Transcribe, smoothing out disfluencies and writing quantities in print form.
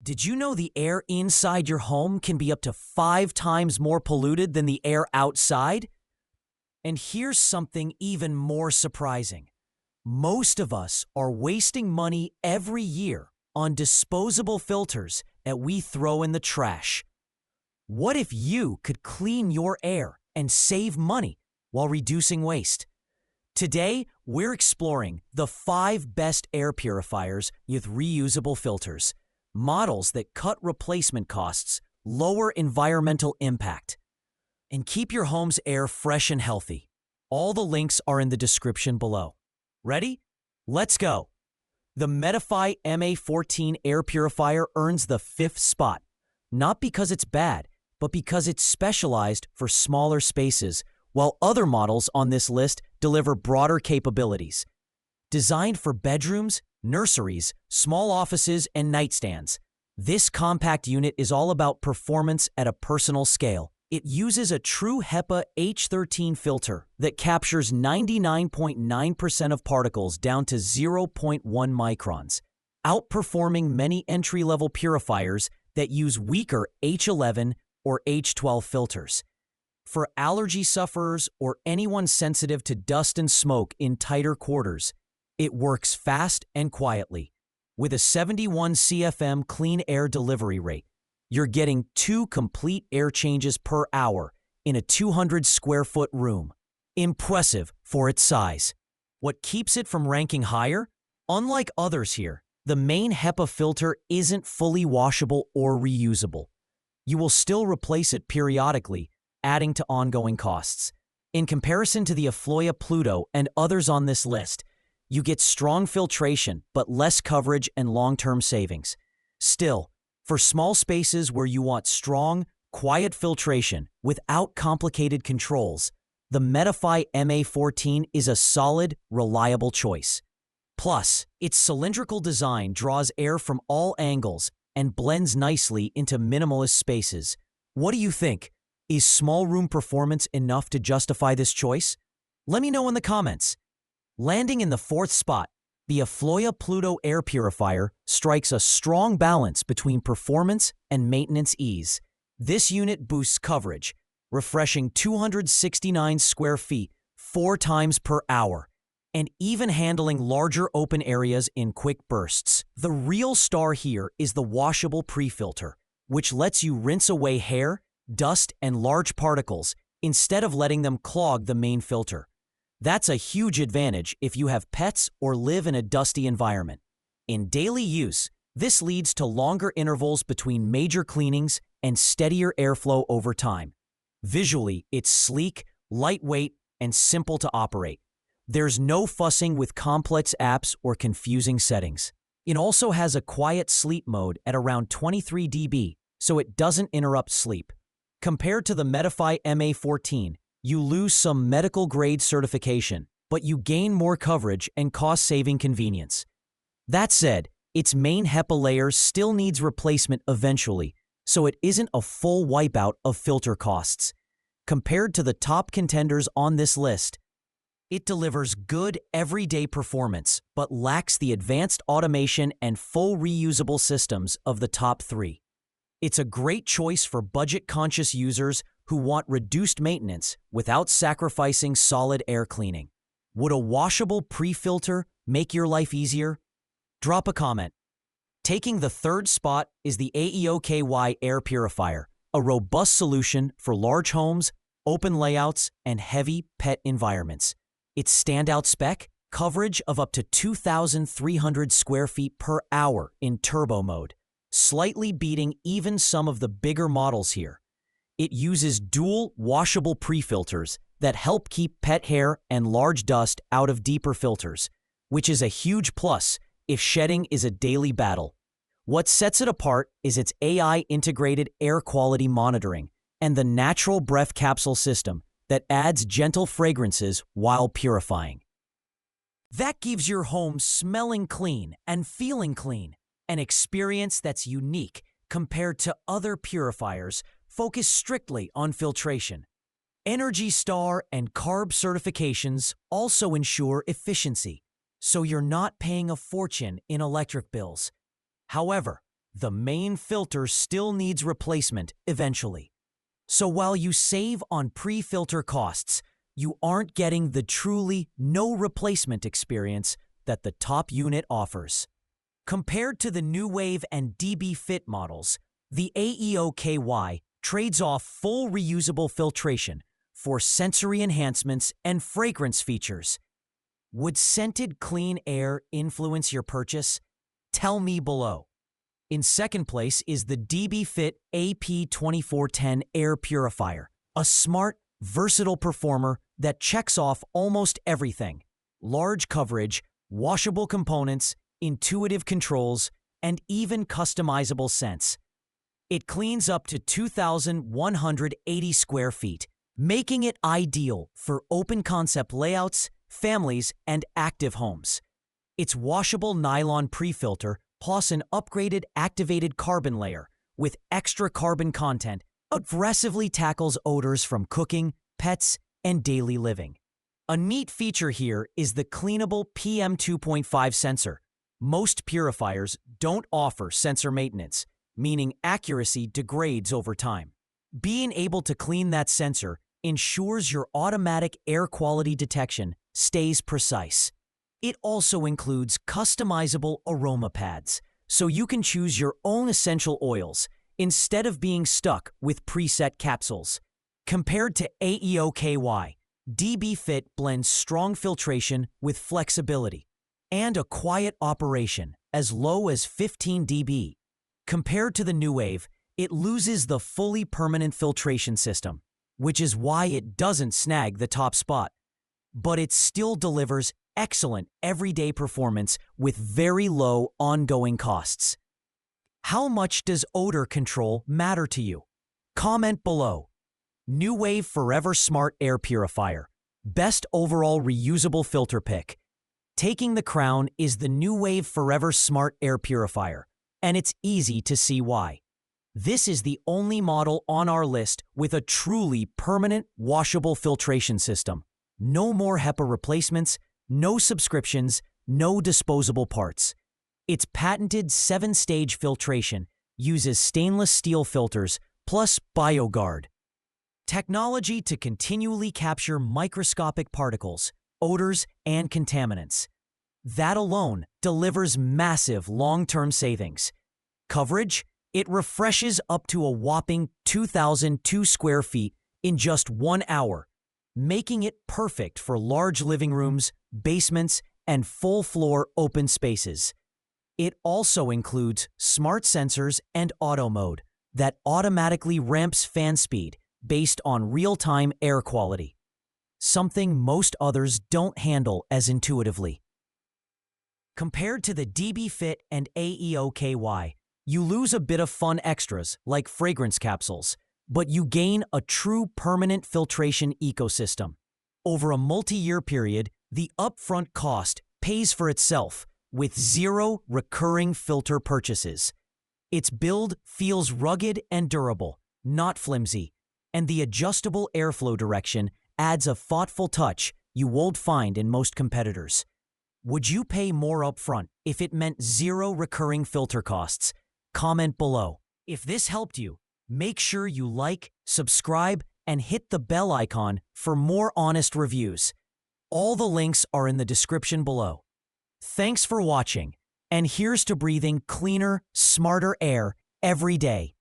Did you know the air inside your home can be up to 5 times more polluted than the air outside? And here's something even more surprising. Most of us are wasting money every year on disposable filters that we throw in the trash. What if you could clean your air and save money while reducing waste? Today, we're exploring the 5 best air purifiers with reusable filters. Models that cut replacement costs, lower environmental impact, and keep your home's air fresh and healthy. All the links are in the description below. Ready? Let's go! The Medify MA14 air purifier earns the 5th spot, not because it's bad, but because it's specialized for smaller spaces, while other models on this list deliver broader capabilities. Designed for bedrooms, nurseries, small offices, and nightstands, this compact unit is all about performance at a personal scale. It uses a true HEPA H13 filter that captures 99.9% of particles down to 0.1 microns, outperforming many entry-level purifiers that use weaker H11 or H12 filters. For allergy sufferers or anyone sensitive to dust and smoke in tighter quarters, it works fast and quietly. With a 71 CFM clean air delivery rate, you're getting 2 complete air changes per hour in a 200 square foot room. Impressive for its size. What keeps it from ranking higher? Unlike others here, the main HEPA filter isn't fully washable or reusable. You will still replace it periodically, adding to ongoing costs. In comparison to the Afloia Pluto and others on this list, you get strong filtration but less coverage and long-term savings. Still, for small spaces where you want strong, quiet filtration without complicated controls, the Medify MA14 is a solid, reliable choice. Plus, its cylindrical design draws air from all angles and blends nicely into minimalist spaces. What do you think? Is small room performance enough to justify this choice? Let me know in the comments. Landing in the 4th spot, the Afloia Pluto air purifier strikes a strong balance between performance and maintenance ease. This unit boosts coverage, refreshing 269 square feet 4 times per hour, and even handling larger open areas in quick bursts. The real star here is the washable prefilter, which lets you rinse away hair, dust, and large particles instead of letting them clog the main filter. That's a huge advantage if you have pets or live in a dusty environment. In daily use, this leads to longer intervals between major cleanings and steadier airflow over time. Visually, it's sleek, lightweight, and simple to operate. There's no fussing with complex apps or confusing settings. It also has a quiet sleep mode at around 23 dB, so it doesn't interrupt sleep. Compared to the Medify MA14, you lose some medical-grade certification, but you gain more coverage and cost-saving convenience. That said, its main HEPA layer still needs replacement eventually, so it isn't a full wipeout of filter costs. Compared to the top contenders on this list, it delivers good everyday performance, but lacks the advanced automation and full reusable systems of the top 3. It's a great choice for budget-conscious users who want reduced maintenance without sacrificing solid air cleaning. Would a washable pre-filter make your life easier? Drop a comment. Taking the 3rd spot is the AEOCKY Air Purifier, a robust solution for large homes, open layouts, and heavy pet environments. Its standout spec? Coverage of up to 2,300 square feet per hour in turbo mode, slightly beating even some of the bigger models here. It uses dual washable pre-filters that help keep pet hair and large dust out of deeper filters, which is a huge plus if shedding is a daily battle. What sets it apart is its AI-integrated air quality monitoring and the natural breath capsule system that adds gentle fragrances while purifying. That gives your home smelling clean and feeling clean, an experience that's unique compared to other purifiers focused strictly on filtration. Energy Star and CARB certifications also ensure efficiency, so you're not paying a fortune in electric bills. However, the main filter still needs replacement eventually. So while you save on pre-filter costs, you aren't getting the truly no replacement experience that the top unit offers. Compared to the Nuwave and DBFIT models, the AEOKY trades off full reusable filtration for sensory enhancements and fragrance features. Would scented clean air influence your purchase? Tell me below. In second place is the DBFIT AP2410 Air Purifier, a smart, versatile performer that checks off almost everything: large coverage, washable components, intuitive controls, and even customizable scents. It cleans up to 2,180 square feet, making it ideal for open-concept layouts, families, and active homes. Its washable nylon pre-filter plus an upgraded activated carbon layer with extra carbon content aggressively tackles odors from cooking, pets, and daily living. A neat feature here is the cleanable PM2.5 sensor. Most purifiers don't offer sensor maintenance, meaning accuracy degrades over time. Being able to clean that sensor ensures your automatic air quality detection stays precise. It also includes customizable aroma pads, so you can choose your own essential oils instead of being stuck with preset capsules. Compared to AEOKY, DBFIT blends strong filtration with flexibility and a quiet operation as low as 15 dB. Compared to the Nuwave, it loses the fully permanent filtration system, which is why it doesn't snag the top spot. But it still delivers excellent everyday performance with very low ongoing costs. How much does odor control matter to you? Comment below. Nuwave Forever Smart Air Purifier. Best overall reusable filter pick. Taking the crown is the Nuwave Forever Smart Air Purifier, and it's easy to see why. This is the only model on our list with a truly permanent washable filtration system. No more HEPA replacements, no subscriptions, no disposable parts. Its patented 7-stage filtration uses stainless steel filters plus BioGuard technology to continually capture microscopic particles, odors, and contaminants. That alone delivers massive long-term savings. Coverage? It refreshes up to a whopping 2,002 square feet in just 1 hour, making it perfect for large living rooms, basements, and full-floor open spaces. It also includes smart sensors and auto mode that automatically ramps fan speed based on real-time air quality, something most others don't handle as intuitively. Compared to the DBFIT and AEOKY, you lose a bit of fun extras like fragrance capsules, but you gain a true permanent filtration ecosystem. Over a multi-year period, the upfront cost pays for itself with zero recurring filter purchases. Its build feels rugged and durable, not flimsy, and the adjustable airflow direction adds a thoughtful touch you won't find in most competitors. Would you pay more upfront if it meant zero recurring filter costs? Comment below. If this helped you, make sure you like, subscribe, and hit the bell icon for more honest reviews. All the links are in the description below. Thanks for watching, and here's to breathing cleaner, smarter air every day.